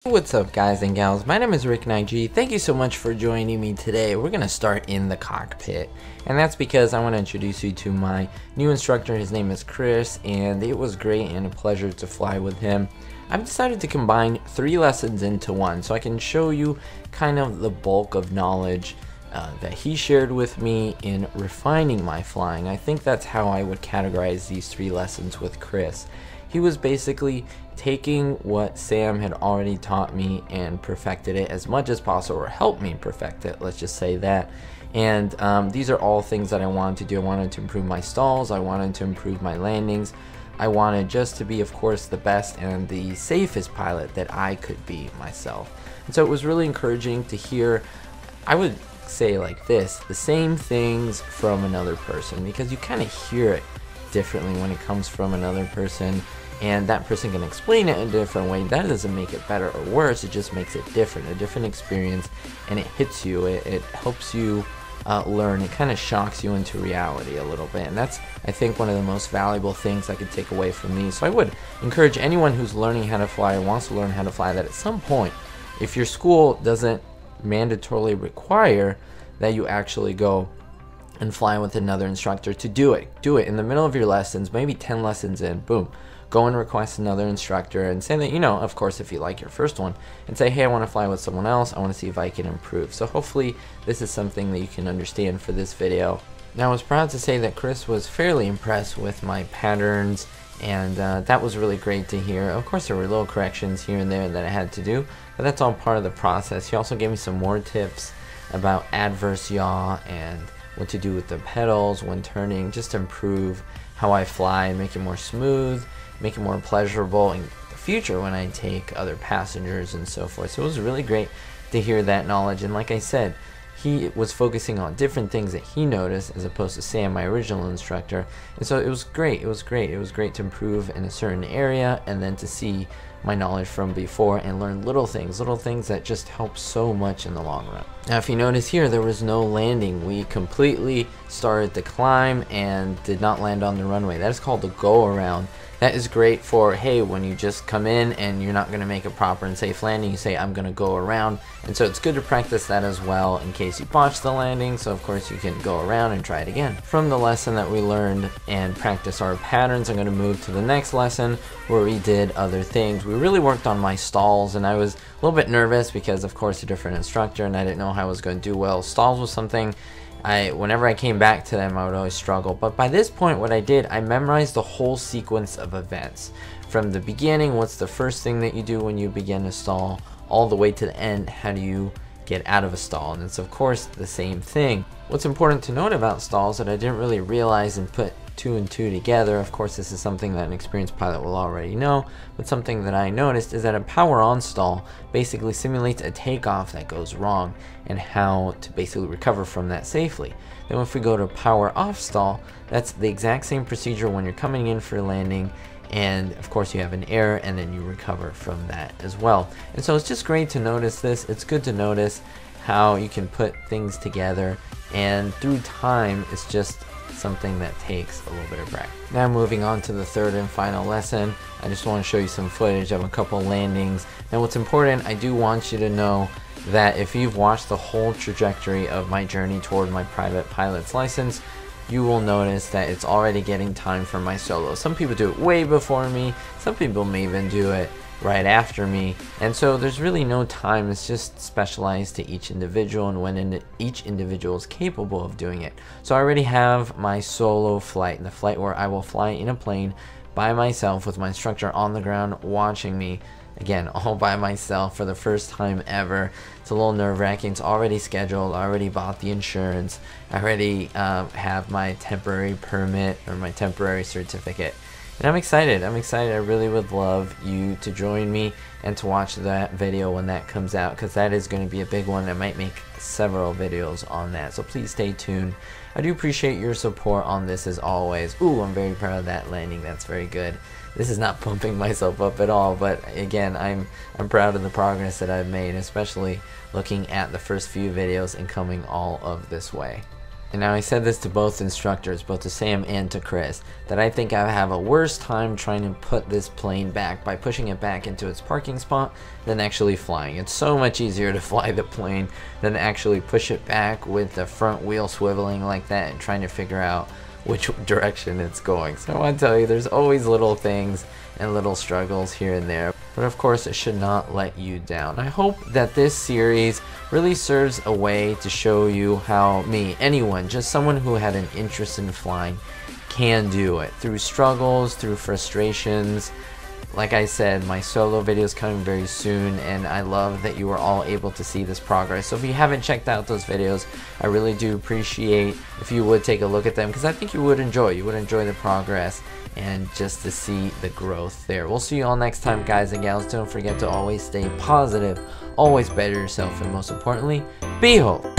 What's up, guys and gals? My name is Rick9G. Thank you so much for joining me today. We're going to start in the cockpit, and that's because I want to introduce you to my new instructor. His name is Chris, and it was great and a pleasure to fly with him. I've decided to combine 3 lessons into one so I can show you kind of the bulk of knowledge that he shared with me in refining my flying. I think that's how I would categorize these 3 lessons with Chris. He was basically taking what Sam had already taught me and perfected it as much as possible, or helped me perfect it, let's just say that. And these are all things that I wanted to do. I wanted to improve my stalls, I wanted to improve my landings, I wanted just to be, of course, the best and the safest pilot that I could be myself. And so it was really encouraging to hear, I would say like this, the same things from another person, because you kind of hear it differently when it comes from another person, and that person can explain it in a different way. That doesn't make it better or worse, it just makes it different, a different experience, and it hits you, it helps you learn, it kind of shocks you into reality a little bit, and that's, I think, one of the most valuable things I could take away from these. So I would encourage anyone who's learning how to fly or wants to learn how to fly that at some point, if your school doesn't mandatorily require that you actually go and fly with another instructor, to do it in the middle of your lessons, maybe 10 lessons in, boom, go and request another instructor and say that, you know, of course, if you like your first one, and say, hey, I want to fly with someone else, I want to see if I can improve. So hopefully this is something that you can understand for this video. Now, I was proud to say that Chris was fairly impressed with my patterns, and that was really great to hear. Of course, there were little corrections here and there that I had to do, but that's all part of the process. He also gave me some more tips about adverse yaw and what to do with the pedals when turning, just to improve how I fly and make it more smooth, make it more pleasurable in the future when I take other passengers and so forth. So it was really great to hear that knowledge, and like I said, he was focusing on different things that he noticed as opposed to Sam, my original instructor, and so it was great. It was great to improve in a certain area, and then to see my knowledge from before and learn little things that just help so much in the long run. Now, if you notice here, there was no landing. We completely started the climb and did not land on the runway. That is called the go around. That is great for, hey, when you just come in and you're not going to make a proper and safe landing, you say, I'm going to go around. And so it's good to practice that as well in case you botch the landing, so of course you can go around and try it again. From the lesson that we learned and practice our patterns, I'm going to move to the next lesson where we did other things. We really worked on my stalls, and I was a little bit nervous because, of course, a different instructor, and I didn't know how I was going to do well. Stalls was something whenever I came back to them, I would always struggle. But by this point, what I did, I memorized the whole sequence of events. From the beginning, what's the first thing that you do when you begin a stall, all the way to the end, how do you get out of a stall? And it's, of course, the same thing. What's important to note about stalls that I didn't really realize and put 2 and 2 together, of course this is something that an experienced pilot will already know, but something that I noticed is that a power on stall basically simulates a takeoff that goes wrong and how to basically recover from that safely. Then if we go to power off stall, that's the exact same procedure when you're coming in for landing, and of course you have an error and then you recover from that as well. And so it's just great to notice this. It's good to notice how you can put things together, and through time it's just something that takes a little bit of practice. Now moving on to the third and final lesson, I just want to show you some footage of a couple landings. Now what's important, I do want you to know that if you've watched the whole trajectory of my journey toward my private pilot's license, you will notice that it's already getting time for my solo. Some people do it way before me, some people may even do it right after me, and so there's really no time. It's just specialized to each individual and when each individual is capable of doing it. So I already have my solo flight, the flight where I will fly in a plane by myself with my instructor on the ground watching me, again, all by myself for the first time ever. It's a little nerve-wracking. It's already scheduled, I already bought the insurance, I already have my temporary permit or my temporary certificate. And I'm excited. I really would love you to join me and to watch that video when that comes out, because that is going to be a big one. I might make several videos on that, so please stay tuned. I do appreciate your support on this as always. Ooh, I'm very proud of that landing. That's very good. This is not pumping myself up at all, but again, I'm proud of the progress that I've made, especially looking at the first few videos and coming all of this way. And now I said this to both instructors, both to Sam and to Chris, that I think I have a worse time trying to put this plane back by pushing it back into its parking spot than actually flying. It's so much easier to fly the plane than actually push it back with the front wheel swiveling like that and trying to figure out which direction it's going. So I want to tell you, there's always little things and little struggles here and there, but of course it should not let you down. I hope that this series really serves a way to show you how anyone, just someone who had an interest in flying, can do it through struggles, through frustrations. Like I said, my solo video is coming very soon, and I love that you are all able to see this progress. So if you haven't checked out those videos, I really do appreciate if you would take a look at them, because I think you would enjoy the progress and just to see the growth there. We'll see you all next time, guys and gals. Don't forget to always stay positive, always better yourself, and most importantly, be whole.